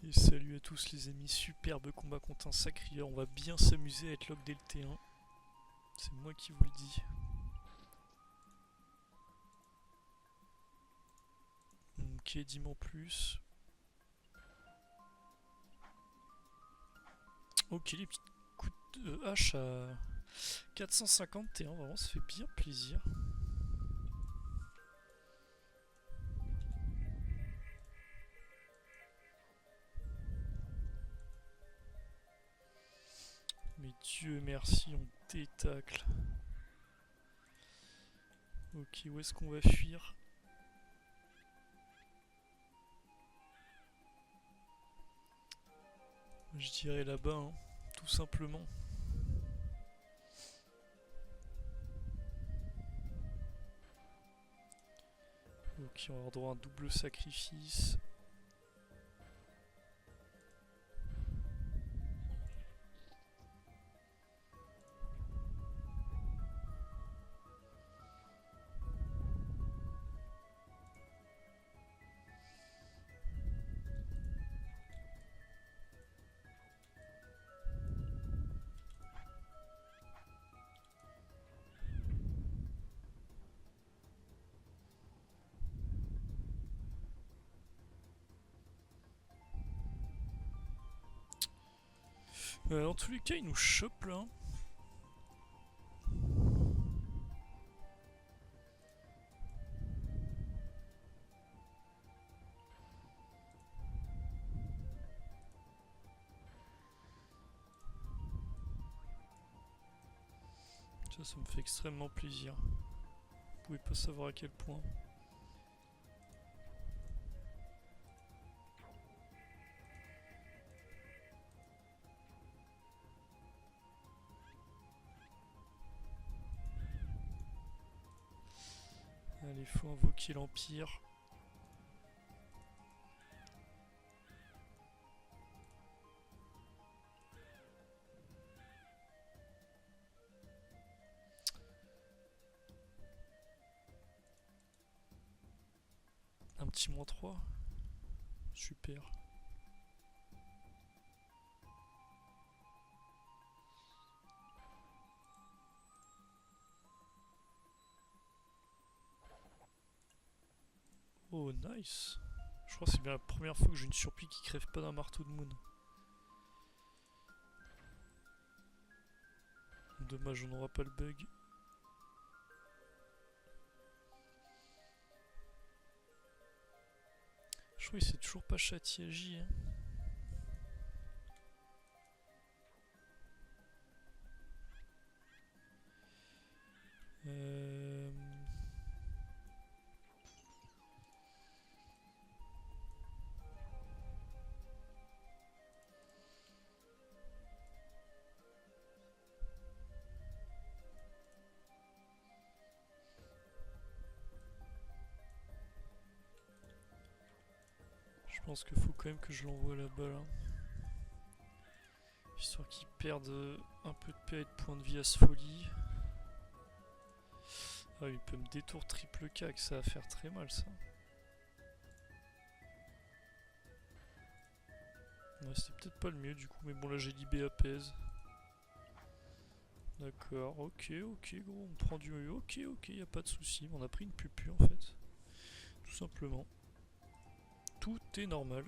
Et salut à tous les amis, superbe combat contre un sacrieur, on va bien s'amuser à être lock dès le T1. C'est moi qui vous le dis. Ok, dis-moi plus. Ok, les petits coups de hache à 450 T1, vraiment ça fait bien plaisir. Mais Dieu merci, on détacle. Ok, où est-ce qu'on va fuir? Je dirais là-bas, hein, tout simplement. Ok, on va avoir droit à un double sacrifice. Dans tous les cas, il nous chope là. Ça me fait extrêmement plaisir. Vous pouvez pas savoir à quel point. Allez, faut invoquer l'Empire. Un petit -3. Super. Oh, nice. Je crois que c'est bien la première fois que j'ai une surplie qui crève pas d'un marteau de moon. Dommage, on n'aura pas le bug. Je crois qu'il s'est toujours pas châtié à J. Hein. Euh... Je pense qu'il faut quand même que je l'envoie là-bas là. Histoire qu'il perde un peu de PA et de points de vie à ce folie. Ah, il peut me détour triple K, que ça va faire très mal ça. Ouais, c'était peut-être pas le mieux du coup, mais bon là j'ai libé apaise. D'accord, ok, gros, on prend du... Ok, y a pas de souci, on a pris une pupu en fait. Tout simplement. Tout est normal.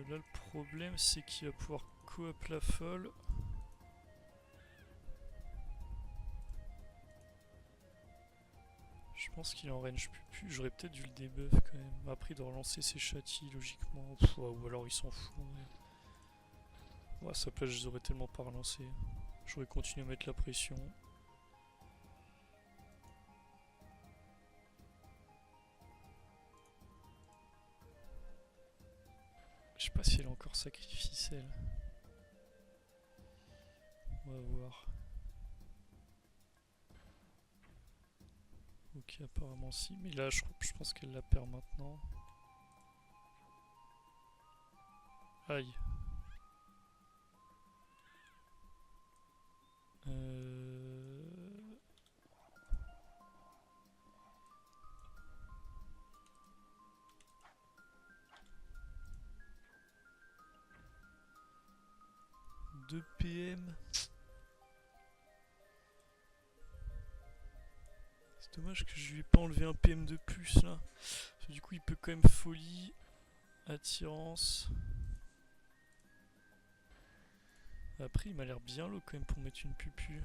Là le problème c'est qu'il va pouvoir coop la folle. Je pense qu'il est en range pupu, j'aurais peut-être dû le debuff quand même. Après il doit relancer ses châtis logiquement. Pff, ou alors il s'en fout. Ouais, à sa place je les aurais tellement pas relancés. J'aurais continué à mettre la pression. Je sais pas si elle a encore sacrifice elle. On va voir. Ok, apparemment si. Mais là, je pense qu'elle la perd maintenant. Aïe. Deux PM. C'est dommage que je lui ai pas enlevé un PM de plus là. Parce que du coup il peut quand même folie. Attirance. Après il m'a l'air bien low quand même pour mettre une pupu.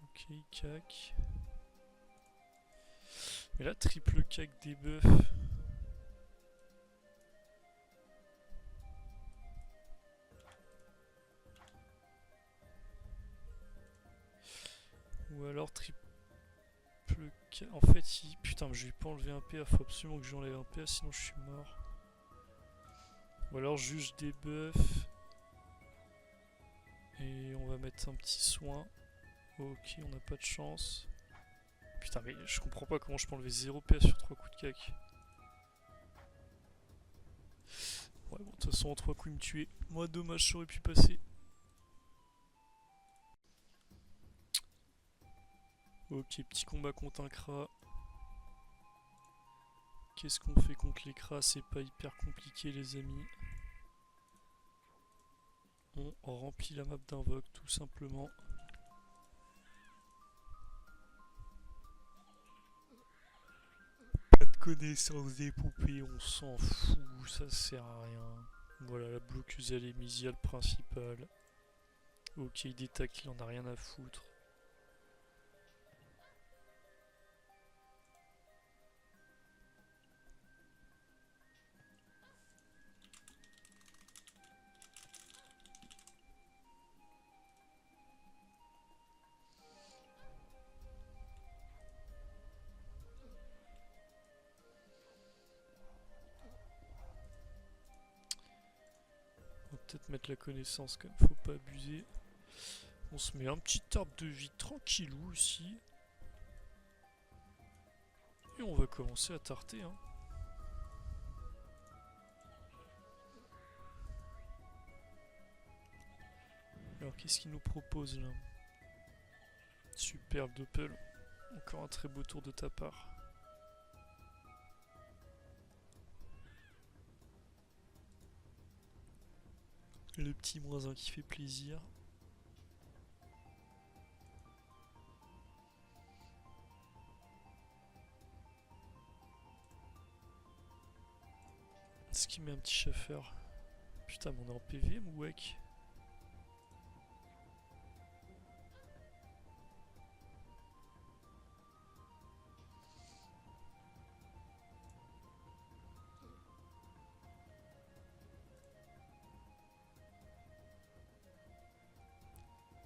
Ok, cac. Mais là triple cac debuff. Ou alors triple cac. En fait il... Putain je lui ai pas enlevé un PA. Faut absolument que j'enlève un PA sinon je suis mort. Ou alors juste debuff. Et on va mettre un petit soin. Ok, on n'a pas de chance. Putain, mais je comprends pas comment je peux enlever 0 PS sur 3 coups de cac. Ouais, bon, de toute façon, en 3 coups, il me tuait. Moi, dommage, j'aurais pu passer. Ok, petit combat contre un Kra. Qu'est-ce qu'on fait contre les Kra? C'est pas hyper compliqué, les amis. On remplit la map d'invoque, tout simplement. Pas de connaissance des poupées, on s'en fout, ça sert à rien. Voilà, la bloqueuse elle est misiale principale. Ok, il détacle, il en a rien à foutre. On va peut-être mettre la connaissance quand même, faut pas abuser. On se met un petit arbre de vie tranquillou ici. Et on va commencer à tarter. Hein. Alors qu'est-ce qu'il nous propose là? Superbe Doppel. Encore un très beau tour de ta part. Le petit -1 qui fait plaisir. Est-ce qu'il met un petit chauffeur? Putain, mais on est en PVM ou WEC?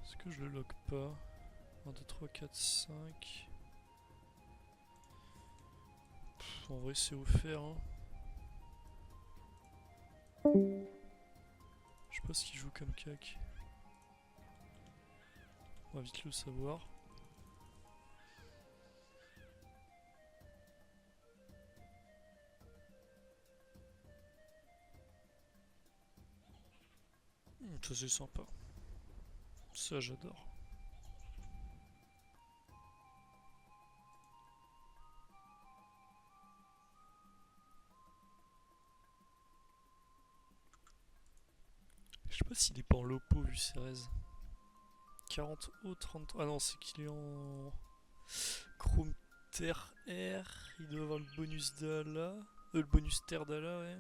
Est-ce que je le lock pas? 1, 2, 3, 4, 5. En vrai, c'est offert. Hein. Je sais pas ce qu'il joue comme cac. On va vite le savoir. Ça c'est sympa. Ça j'adore. Je sais pas s'il est pas en lopo vu Cérez. 40 O, 30... Ah non, c'est qu'il est en... Chrome Terre R. Il doit avoir le bonus d'Ala. Le bonus Terre d'Ala, ouais.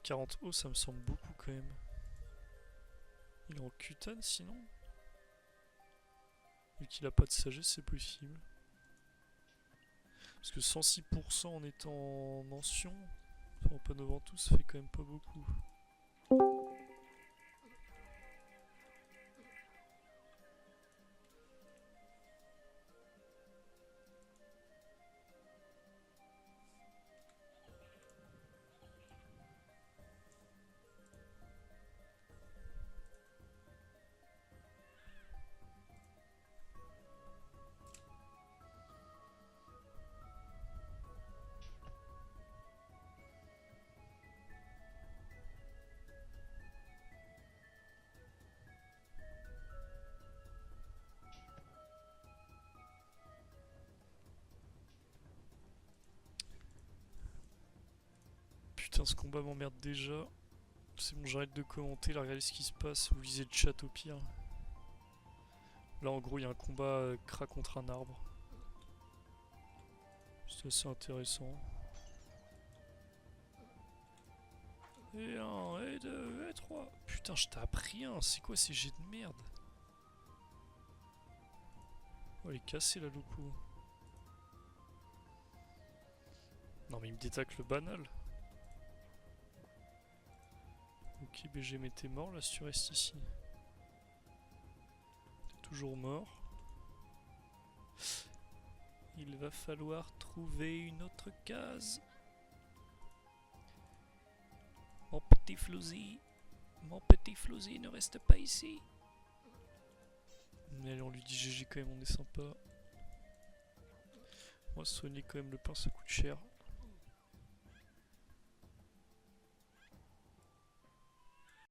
40 O, ça me semble beaucoup quand même. Il est en Kutan sinon? Vu qu'il a pas de sagesse, c'est possible. Parce que 106% en étant mention, enfin en panneau ventoux, ça fait quand même pas beaucoup. putain, ce combat m'emmerde déjà. C'est bon, j'arrête de commenter, là, regardez ce qui se passe. Vous lisez le chat au pire. Là, en gros, il y a un combat Kra contre un arbre. C'est assez intéressant. Et 1, et 2, et 3. Putain, je tape rien. C'est quoi ces jets de merde? Oh, elle est cassée la loupe. Non, mais il me détacle le banal. Ok, BG, mais t'es mort là si tu restes ici. T'es toujours mort. Il va falloir trouver une autre case. Mon petit Floozy ne reste pas ici. Mais allez, on lui dit GG quand même, on est sympa. Moi, soigner quand même le pain, ça coûte cher.